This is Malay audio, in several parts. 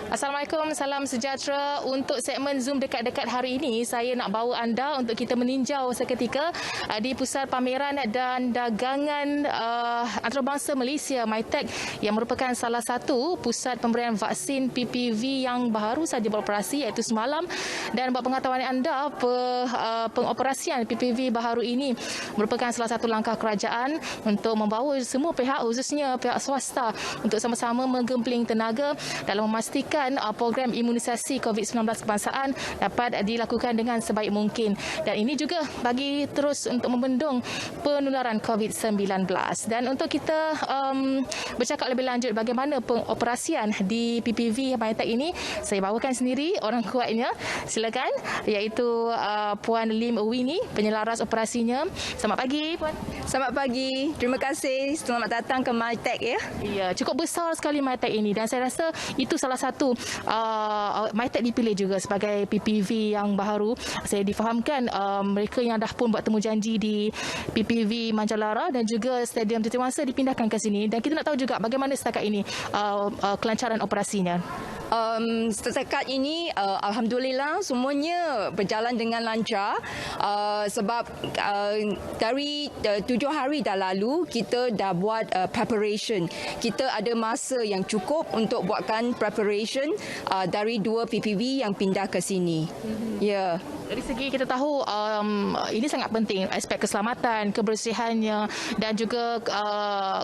Assalamualaikum, salam sejahtera. Untuk segmen Zoom dekat-dekat hari ini, saya nak bawa anda untuk kita meninjau seketika di Pusat Pameran dan Dagangan Antarabangsa Malaysia, MITEC, yang merupakan salah satu pusat pemberian vaksin PPV yang baru saja beroperasi iaitu semalam. Dan buat pengetahuan anda, pengoperasian PPV baharu ini merupakan salah satu langkah kerajaan untuk membawa semua pihak, khususnya pihak swasta, untuk sama-sama menggempling tenaga dalam memastikan program imunisasi COVID-19 kebangsaan dapat dilakukan dengan sebaik mungkin. Dan ini juga bagi terus untuk membendung penularan COVID-19. Dan untuk kita bercakap lebih lanjut bagaimana pengoperasian di PPV MITEC ini, saya bawakan sendiri orang kuatnya. Silakan, iaitu Puan Lim Winnie, penyelaras operasinya. Selamat pagi, Puan. Selamat pagi. Terima kasih. Selamat datang ke MITEC ya. Ya, cukup besar sekali MITEC ini dan saya rasa itu salah satu MITEC dipilih juga sebagai PPV yang baharu. Saya difahamkan mereka yang dah pun buat temu janji di PPV Manjalara dan juga Stadium Titiwangsa dipindahkan ke sini, dan kita nak tahu juga bagaimana setakat ini kelancaran operasinya. Setakat ini alhamdulillah semuanya berjalan dengan lancar, sebab dari 7 hari dah lalu kita dah buat preparation. Kita ada masa yang cukup untuk buatkan preparation dari 2 PPV yang pindah ke sini. Ya. Dari segi kita tahu ini sangat penting, aspek keselamatan, kebersihannya dan juga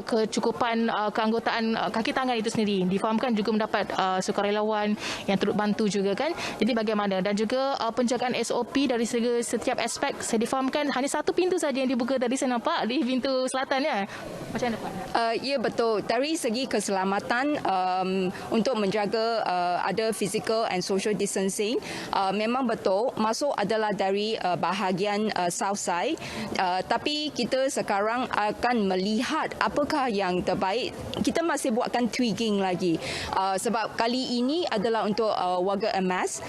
kecukupan keanggotaan kaki tangan itu sendiri. Difahamkan juga mendapat sukarelawan yang turut bantu juga kan. Jadi bagaimana, dan juga penjagaan SOP dari segi setiap aspek. Saya difahamkan hanya satu pintu saja yang dibuka tadi, saya nampak di pintu selatan ya. Macam mana Puan? Ya betul. Dari segi keselamatan, untuk menjaga ada physical and social distancing, memang betul masuk adalah dari bahagian south side, tapi kita sekarang akan melihat apakah yang terbaik. Kita masih buatkan tweaking lagi, sebab kali ini adalah untuk warga emas,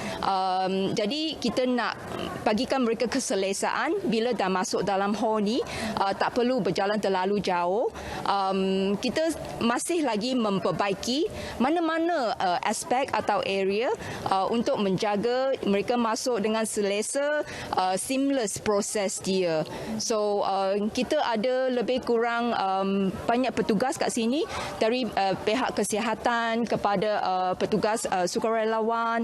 jadi kita nak bagikan mereka keselesaan bila dah masuk dalam hall ni, tak perlu berjalan terlalu jauh. Kita masih lagi memperbaiki mana-mana aspek atau area untuk menjaga mereka masuk dengan selesa, seamless proses dia. So kita ada lebih kurang banyak petugas kat sini, dari pihak kesihatan kepada petugas sukarelawan.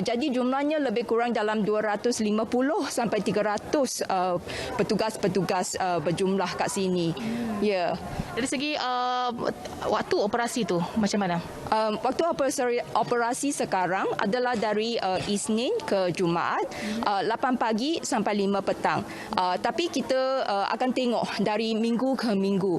Jadi jumlahnya lebih kurang dalam 250 sampai 300 petugas-petugas berjumlah kat sini. Ya. Dari segi waktu operasi tu macam mana? Waktu operasi sekarang adalah dari Isnin ke Jumaat, 8 pagi sampai 5 petang. Tapi kita akan tengok dari minggu ke minggu.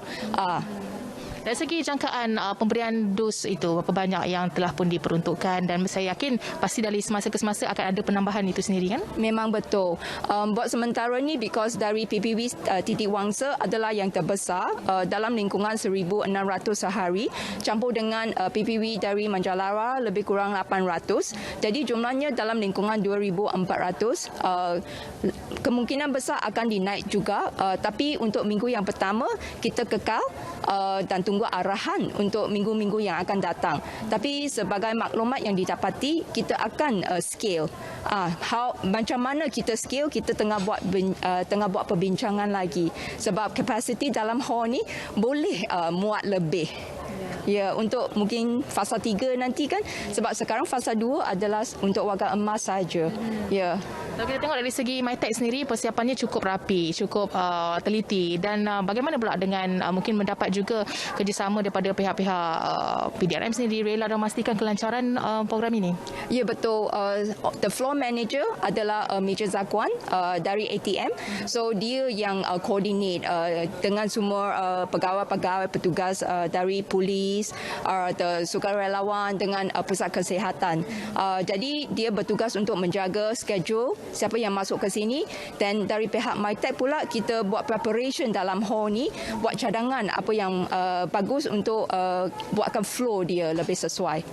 Dari segi jangkaan pemberian dos itu, berapa banyak yang telah pun diperuntukkan, dan saya yakin pasti dari semasa ke semasa akan ada penambahan itu sendiri kan? Memang betul. Buat sementara ni, because dari PPV Titiwangsa adalah yang terbesar dalam lingkungan 1,600 sehari, campur dengan PPV dari Manjalara lebih kurang 800. Jadi jumlahnya dalam lingkungan 2,400. Kemungkinan besar akan dinaik juga, tapi untuk minggu yang pertama kita kekal dan tunggu arahan untuk minggu-minggu yang akan datang. Tapi sebagai maklumat yang didapati, kita akan scale. Macam mana kita scale, kita tengah buat perbincangan lagi. Sebab kapasiti dalam hall ni boleh muat lebih. Ya, untuk mungkin fasa 3 nanti kan, sebab sekarang fasa 2 adalah untuk warga emas saja. Ya. Kalau kita tengok dari segi MITEC sendiri, persiapannya cukup rapi, cukup teliti, dan bagaimana pula dengan mungkin mendapat juga kerjasama daripada pihak-pihak PDRM sendiri rela dan memastikan kelancaran program ini? Ya betul. The floor manager adalah Major Zakuan dari ATM. So dia yang coordinate dengan semua pegawai-pegawai petugas dari polis, sukarelawan dengan pusat kesihatan. Jadi dia bertugas untuk menjaga schedule siapa yang masuk ke sini, dan dari pihak MITEC pula kita buat preparation dalam hall ni, buat cadangan apa yang bagus untuk buatkan flow dia lebih sesuai.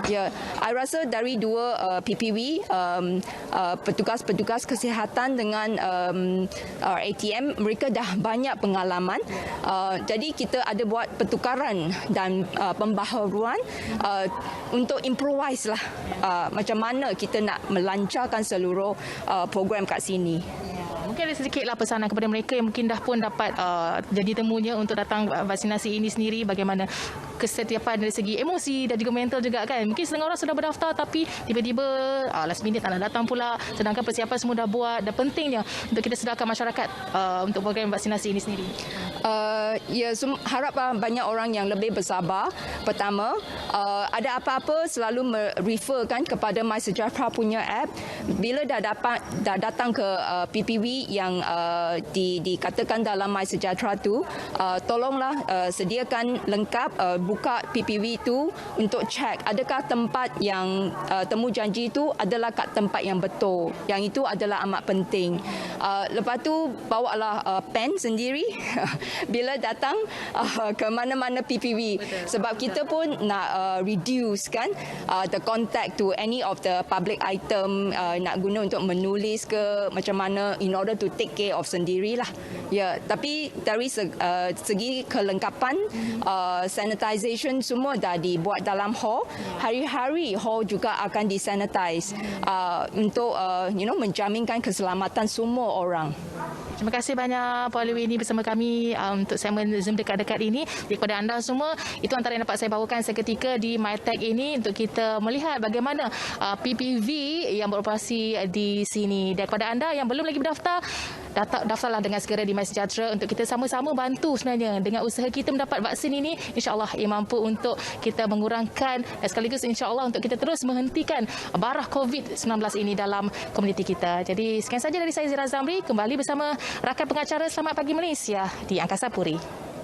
Ya, I rasa dari dua PPV, petugas-petugas kesihatan dengan ATM, mereka dah banyak pengalaman. Jadi kita ada buat pertukaran dan pembaharuan untuk improvise lah macam mana kita nak melancarkan seluruh program kat sini. Mungkin ada sedikitlah pesanan kepada mereka yang mungkin dah pun dapat jadi temunya untuk datang vaksinasi ini sendiri, bagaimana kesetiapan dari segi emosi dan juga mental juga kan. Mungkin setengah orang sudah berdaftar tapi tiba-tiba last minute tak nak datang pula, sedangkan persiapan semua dah buat. Dan pentingnya untuk kita sedarkan masyarakat untuk program vaksinasi ini sendiri. Ya, harap banyak orang yang lebih bersabar. Pertama, ada apa-apa selalu referkan kepada MySejahtera punya app. Bila dah datang ke PPV yang dikatakan dalam MySejahtera tu, tolonglah sediakan lengkap, buka PPV tu untuk cek adakah tempat yang temu janji tu adalah kat tempat yang betul. Yang itu adalah amat penting. Lepas tu bawalah pen sendiri bila datang ke mana-mana PPV. Sebab kita pun nak reduce kan the contact to any of the public item, nak guna untuk menulis ke macam mana in order to take care of sendirilah. Ya, tapi dari segi kelengkapan, sanitization semua dah dibuat dalam hall. Hari-hari hall juga akan disanitize untuk menjaminkan keselamatan semua orang. Terima kasih banyak Puan Louie ini bersama kami untuk segmen Zoom dekat-dekat ini. Jadi kepada anda semua, itu antara yang dapat saya bawakan seketika di MyTech ini untuk kita melihat bagaimana PPV yang beroperasi di sini. Dan kepada anda yang belum lagi berdaftar, daftarlah dengan segera di MySejahtera untuk kita sama-sama bantu sebenarnya dengan usaha kita mendapat vaksin ini. InsyaAllah ia mampu untuk kita mengurangkan dan sekaligus insyaAllah untuk kita terus menghentikan barah COVID-19 ini dalam komuniti kita. Jadi sekian saja dari saya Zira Zamri, kembali bersama rakan pengacara Selamat Pagi Malaysia di Angkasa Puri.